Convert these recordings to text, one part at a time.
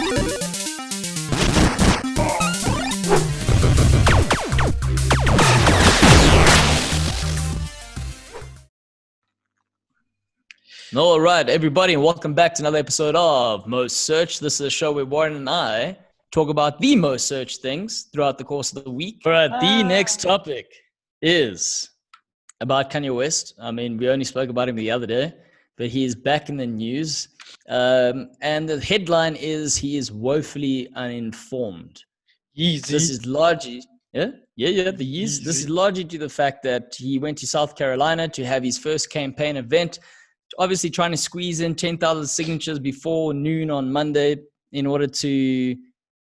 All right, everybody, and welcome back to another episode of Most Searched. This is a show where Warren and I talk about the most searched things throughout the course of the week. All right, the next topic is about Kanye West. I mean, we only spoke about him the other day, but he is back in the news. And the headline is he is woefully uninformed. Yeezy. This is largely, the Yeezy. This is largely due to the fact that he went to South Carolina to have his first campaign event, obviously trying to squeeze in 10,000 signatures before noon on Monday in order to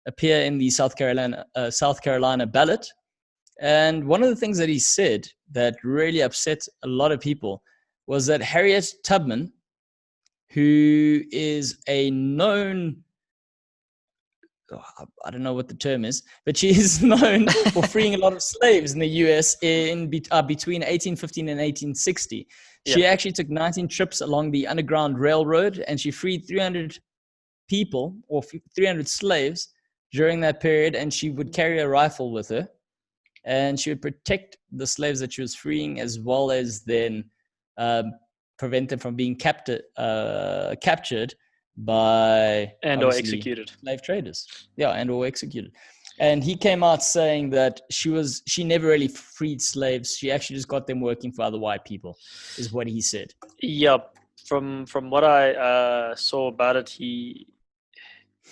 appear in the South Carolina ballot. And one of the things that he said that really upset a lot of people was that Harriet Tubman, who is a known, I don't know what the term is, but she is known for freeing a lot of slaves in the US in between 1815 and 1860. She actually took 19 trips along the Underground Railroad, and she freed 300 people or 300 slaves during that period, and she would carry a rifle with her, and she would protect the slaves that she was freeing, as well as then prevent them from being captured by or executed slave traders. And or executed. And he came out saying that she never really freed slaves. She actually just got them working for other white people, is what he said. Yep. From what I saw about it,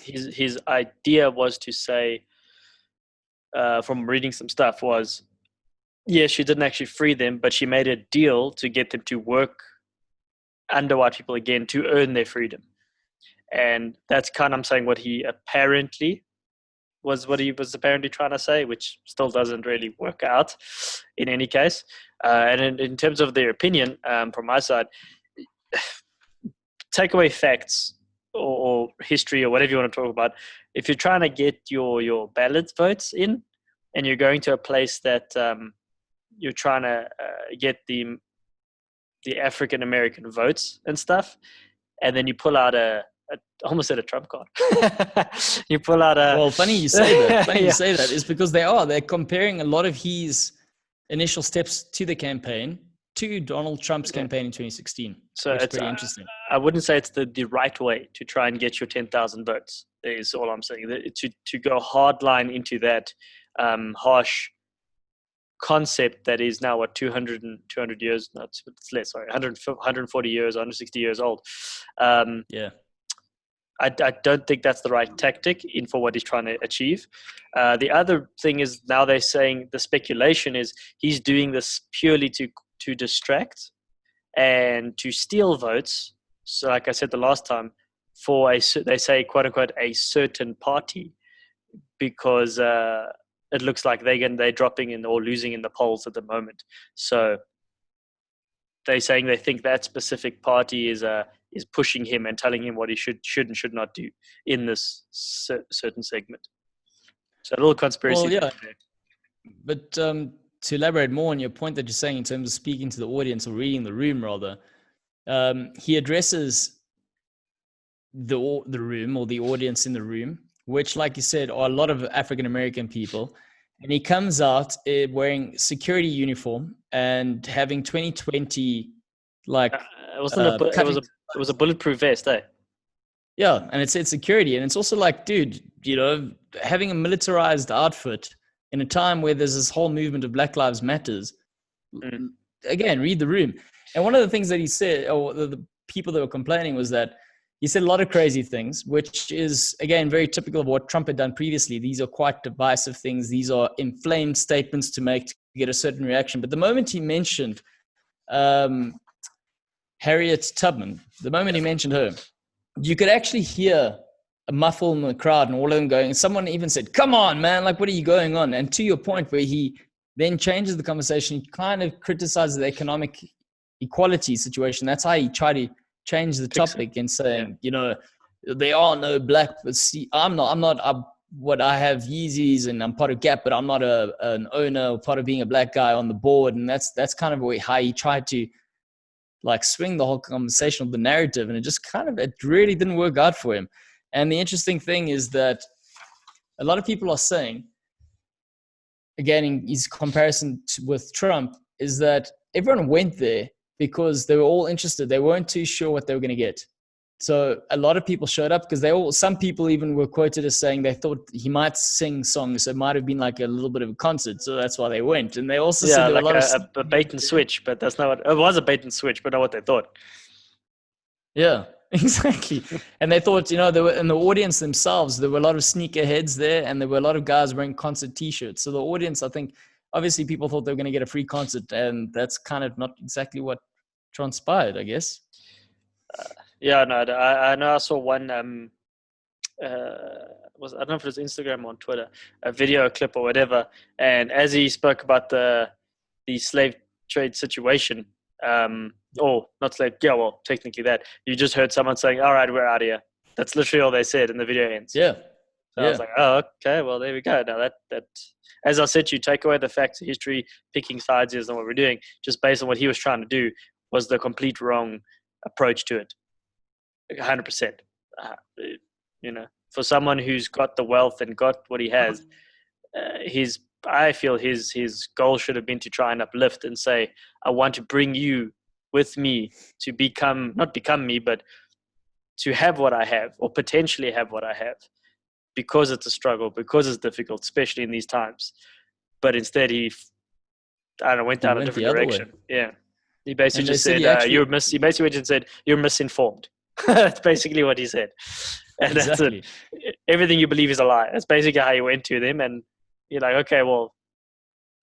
his idea was to say, from reading some stuff, was, she didn't actually free them, but she made a deal to get them to work under white people again to earn their freedom. And that's kind of, I'm saying, what he apparently trying to say, which still doesn't really work out in any case. And in terms of their opinion, from my side, take away facts or history or whatever you want to talk about. If you're trying to get your ballot votes in, and you're going to a place that you're trying to get the African American votes and stuff, and then you pull out almost at a trump card. You pull out a... Well, funny you say that. You say that is because they're comparing a lot of his initial steps to the campaign to Donald Trump's campaign in 2016. So it's pretty interesting. I wouldn't say it's the right way to try and get your 10,000 votes. Is all I'm saying. To go hardline into that harsh concept that is now 200 years, no, it's less, sorry, 140 years, 160 years old. I don't think that's the right tactic for what he's trying to achieve. The other thing is, now they're saying, the speculation is he's doing this purely to distract and to steal votes. So like I said the last time, they say, quote unquote, a certain party, because it looks like they're dropping in or losing in the polls at the moment. So they're saying they think that specific party is pushing him and telling him what he should and should not do in this certain segment. So a little conspiracy. Well, but to elaborate more on your point that you're saying in terms of speaking to the audience or reading the room, rather, he addresses the room or the audience in the room, which, like you said, are a lot of African American people. And he comes out wearing security uniform and having 2020 like it was a bulletproof vest, eh? Yeah, and it said security, and it's also like, dude, having a militarized outfit in a time where there's this whole movement of Black Lives Matters. Again, read the room. And one of the things that he said, or the people that were complaining, was that he said a lot of crazy things, which is, again, very typical of what Trump had done previously. These are quite divisive things. These are inflamed statements to make to get a certain reaction. But the moment he mentioned Harriet Tubman, the moment he mentioned her, you could actually hear a muffle in the crowd and all of them going, someone even said, come on, man, like, what are you going on? And to your point, where he then changes the conversation, he kind of criticizes the economic equality situation. That's how he tried to change the topic and saying, there are no black, see, I have Yeezys and I'm part of Gap, but I'm not an owner or part of being a black guy on the board. And that's kind of how he tried to like swing the whole conversation of the narrative. And it really didn't work out for him. And the interesting thing is that a lot of people are saying, again, in his comparison with Trump, is that everyone went there because they were all interested. They weren't too sure what they were going to get. So a lot of people showed up because some people even were quoted as saying they thought he might sing songs. So it might have been like a little bit of a concert. So that's why they went. And they also said there were like a lot of a bait and switch, but that's not what it was. A bait and switch, but not what they thought. Yeah, exactly. And they thought, there were in the audience themselves, there were a lot of sneakerheads there, and there were a lot of guys wearing concert T-shirts. So the audience, I think, obviously people thought they were going to get a free concert, and that's kind of not exactly what transpired, I guess. Yeah, no, I know. I saw one. I don't know if it was Instagram or on Twitter, a video clip or whatever. And as he spoke about the slave trade situation, or not slave, yeah, well, technically that, you just heard someone saying, "All right, we're out of here." That's literally all they said, and the video ends. Yeah. So I was like, "Oh, okay, well, there we go." Now that, as I said, you take away the facts of history, picking sides isn't what we're doing. Just based on what he was trying to do was the complete wrong approach to it. 100%. For someone who's got the wealth and got what he has, I feel his goal should have been to try and uplift and say, I want to bring you with me to not become me, but to have what I have, or potentially have what I have, because it's a struggle, because it's difficult, especially in these times. But instead he went down a different direction. Yeah. He basically just said, he basically went and said, you're misinformed. That's basically what he said. And exactly. That's it. Everything you believe is a lie. That's basically how he went to them. And you're like, okay, well,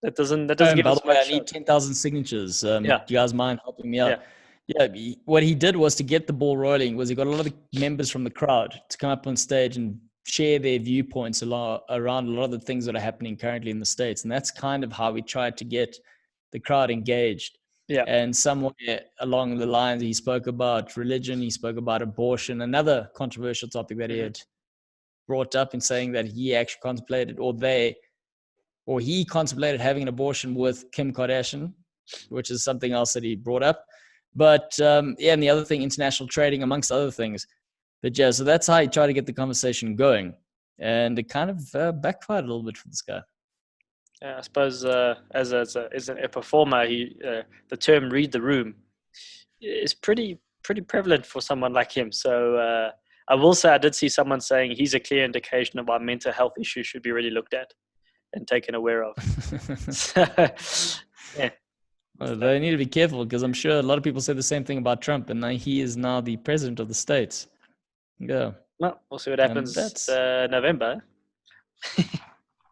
that doesn't give by us the way, much. I need 10,000 signatures. Do you guys mind helping me out? Yeah. What he did was to get the ball rolling was he got a lot of the members from the crowd to come up on stage and share their viewpoints around a lot of the things that are happening currently in the States. And that's kind of how we tried to get the crowd engaged. Yeah. And somewhere along the lines, he spoke about religion, he spoke about abortion, another controversial topic that he had brought up in saying that he actually contemplated, or he contemplated having an abortion with Kim Kardashian, which is something else that he brought up. But and the other thing, international trading, amongst other things. But yeah, so that's how he tried to get the conversation going. And it kind of backfired a little bit for this guy. I suppose as a performer, the term "read the room" is pretty prevalent for someone like him. So I will say I did see someone saying he's a clear indication of why mental health issues should be really looked at and taken aware of. Yeah. Well, they need to be careful because I'm sure a lot of people say the same thing about Trump, and he is now the president of the States. Yeah. Well, we'll see what happens November.